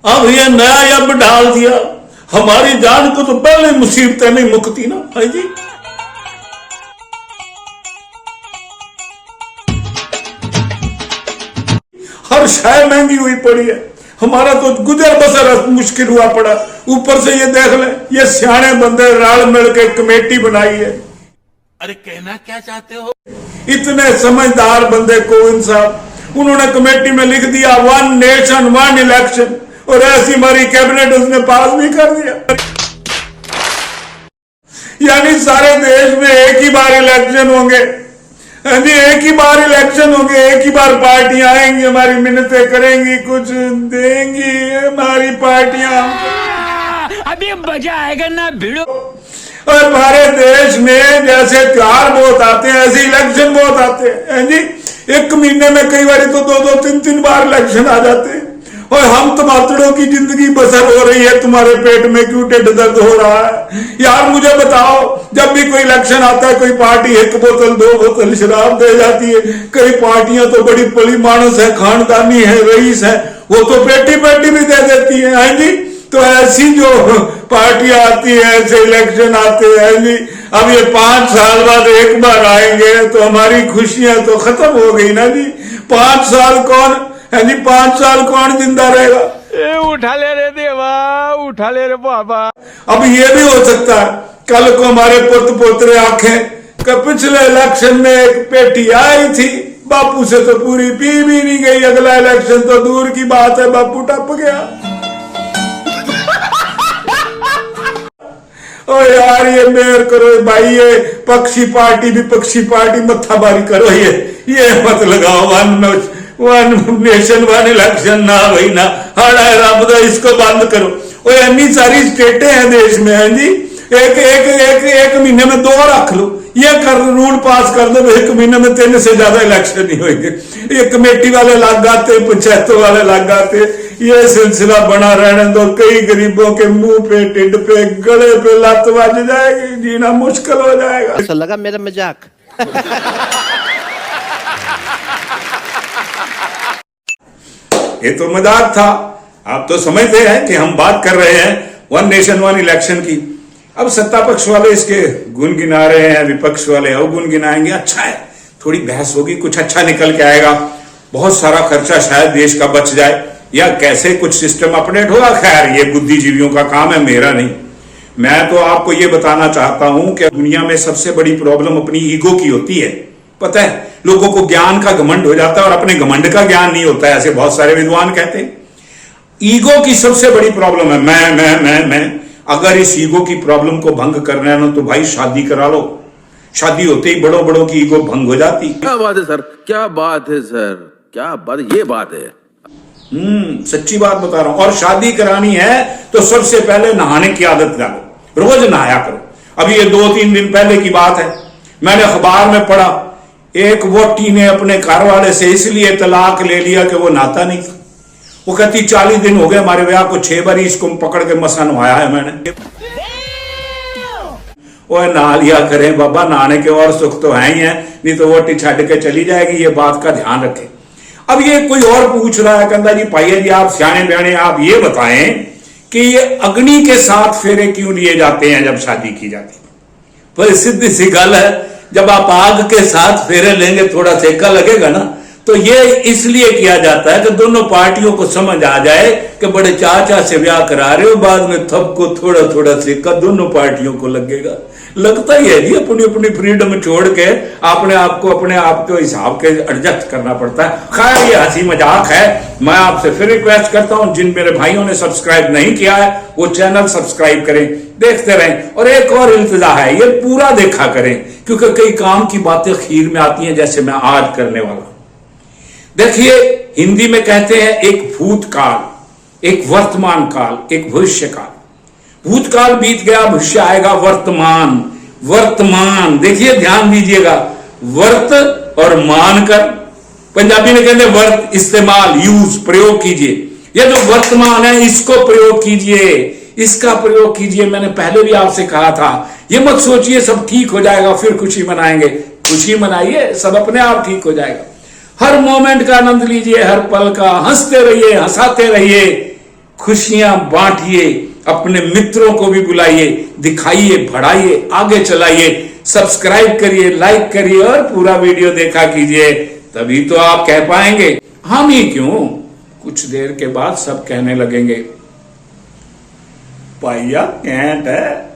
अब ये नया यब डाल दिया, हमारी जान को तो पहले मुसीबतें नहीं मुकती ना भाई जी। हर शय महंगी हुई पड़ी है, हमारा तो गुजर बसर मुश्किल हुआ पड़ा। ऊपर से ये देख ले, ये सियाने बंदे राल मिल के कमेटी बनाई है। अरे कहना क्या चाहते हो? इतने समझदार बंदे गोविंद साहब, उन्होंने कमेटी में लिख दिया 1 नेशन 1 इलेक्शन, और ऐसी हमारी कैबिनेट उसने पास भी कर दिया। यानी सारे देश में एक ही बार इलेक्शन होंगे, जी एक ही बार इलेक्शन होंगे, एक ही बार पार्टियां आएंगी, हमारी मिन्नतें करेंगी, कुछ देंगी हमारी पार्टियां। अभी मजा आएगा ना भिड़ो। और हमारे देश में जैसे त्योहार बहुत आते हैं, ऐसे इलेक्शन बहुत आते हैं जी। एक महीने में कई बार तो 2-2, 3-3 बार इलेक्शन आ जाते हैं, और हम टमाटरों की जिंदगी बसर हो रही है, तुम्हारे पेट में क्यों ढिड दर्द हो रहा है यार? मुझे बताओ, जब भी कोई इलेक्शन आता है, कोई पार्टी 1 बोतल 2 बोतल शराब दे जाती है। कई पार्टियां तो बड़ी बड़ी मानस है, खानदानी है, रईस है, वो तो पेटी पेटी भी दे देती है जी। तो ऐसी जो पार्टियां आती है, ऐसे इलेक्शन आते हैं जी। अब ये 5 साल बाद एक बार आएंगे तो हमारी खुशियां तो खत्म हो गई ना जी। 5 साल कौन है जी, 5 साल कौन जिंदा रहेगा? उठा ले रे देवा, उठा ले रे बाबा। अब ये भी हो सकता है कल को हमारे पुत्र पोतरे आंखें कि पिछले इलेक्शन में एक पेटी आई थी, बापू से तो पूरी पी भी नहीं गई, अगला इलेक्शन तो दूर की बात है, बापू टप गया। ओ यार ये मेहर करो भाई, ये पक्षी पार्टी विपक्षी पार्टी मत्थाबारी करो, ये मत लगाओ 1 नेशन 1 इलेक्शन ना भाई ना। हाड़ा रब दा, इसको बंद करो। और इतनी सारी स्टेटें हैं देश में हैं जी, एक महीने में 2 रख लो, ये कर रूल पास कर दो, 1 महीने में 3 से ज्यादा इलेक्शन नहीं होंगे। ये कमेटी वाले लग आते, पंचायतों वाले लग आते, ये सिलसिला बना रहने दो। कई गरीबों के मुंह पे, टिड्ड पे, गले पे लत बज जाएगी, जीना मुश्किल हो जाएगा। ऐसा लगा मेरा मजाक? ये तो मजाक था, आप तो समझते हैं कि हम बात कर रहे हैं 1 नेशन 1 इलेक्शन की। अब सत्ता पक्ष वाले इसके गुण गिना रहे हैं, विपक्ष वाले अवगुण गिनाएंगे। अच्छा है, थोड़ी बहस होगी, कुछ अच्छा निकल के आएगा, बहुत सारा खर्चा शायद देश का बच जाए, या कैसे कुछ सिस्टम अपडेट होगा। खैर ये बुद्धिजीवियों का काम है, मेरा नहीं। मैं तो आपको ये बताना चाहता हूं कि दुनिया में सबसे बड़ी प्रॉब्लम अपनी ईगो की होती है। पता है, लोगों को ज्ञान का घमंड हो जाता है और अपने घमंड का ज्ञान नहीं होता है, ऐसे बहुत सारे विद्वान कहते हैं। ईगो की सबसे बड़ी प्रॉब्लम है मैं। अगर इस ईगो की प्रॉब्लम को भंग करना है ना, तो भाई शादी करा लो। शादी होते ही बड़ों की ईगो भंग हो जाती। क्या बात है सर, क्या बात है सर, क्या बात, ये बात है। सच्ची बात बता रहा हूं। और शादी करानी है तो सबसे पहले नहाने की आदत डालो, रोज नहाया करो। अभी ये 2-3 दिन पहले की बात है, मैंने अखबार में पढ़ा, एक वोटी ने अपने घर वाले से इसलिए तलाक ले लिया कि वो नहाता नहीं था। वो कहती 40 दिन हो गए हमारे ब्याह को, 6 बार इसको पकड़ के मसा नहाया है मैंने। वो नहा लिया करें बाबा, नहाने के और सुख तो है ही है, नहीं तो वोटी छड़ के चली जाएगी, ये बात का ध्यान रखें। अब ये कोई और पूछ रहा है, कहता जी पाइया जी आप सियाने बयाने, आप ये बताएं कि ये अग्नि के साथ फेरे क्यों लिए जाते हैं जब शादी की जाती है? पर सीधी सी गल है, जब आप आग के साथ फेरे लेंगे थोड़ा सेका लगेगा ना, तो ये इसलिए किया जाता है कि दोनों पार्टियों को समझ आ जाए कि बड़े चाचा से ब्याह करा रहे हो, बाद में थप को थोड़ा थोड़ा सेका दोनों पार्टियों को लगेगा। लगता ही है जी, अपनी अपनी फ्रीडम छोड़ के अपने आप के हिसाब के एडजस्ट करना पड़ता है। खैर ये हंसी मजाक है। मैं आपसे फिर रिक्वेस्ट करता हूं, जिन मेरे भाइयों ने सब्सक्राइब नहीं किया है वो चैनल सब्सक्राइब करें, देखते रहें। और एक और इल्तिजा है, ये पूरा देखा करें, क्योंकि कई काम की बातें खीर में आती हैं, जैसे मैं आज करने वाला हूं। देखिए, हिंदी में कहते हैं एक भूतकाल, एक वर्तमान काल, एक भविष्य काल। भूतकाल बीत गया, भविष्य आएगा, वर्तमान देखिए, ध्यान दीजिएगा, वर्त और मान कर, पंजाबी में कहते हैं वर्त, इस्तेमाल, यूज, प्रयोग कीजिए। ये जो वर्तमान है इसको प्रयोग कीजिए, इसका प्रयोग कीजिए। मैंने पहले भी आपसे कहा था, ये मत सोचिए सब ठीक हो जाएगा फिर खुशी मनाएंगे। खुशी मनाइए, सब अपने आप ठीक हो जाएगा। हर मोमेंट का आनंद लीजिए, हर पल का, हंसते रहिए, हंसाते रहिए, खुशियां बांटिए, अपने मित्रों को भी बुलाइए, दिखाइए, बढ़ाइए, आगे चलाइए, सब्सक्राइब करिए, लाइक करिए और पूरा वीडियो देखा कीजिए। तभी तो आप कह पाएंगे। हम ही क्यों, कुछ देर के बाद सब कहने लगेंगे, भैया कैंट है।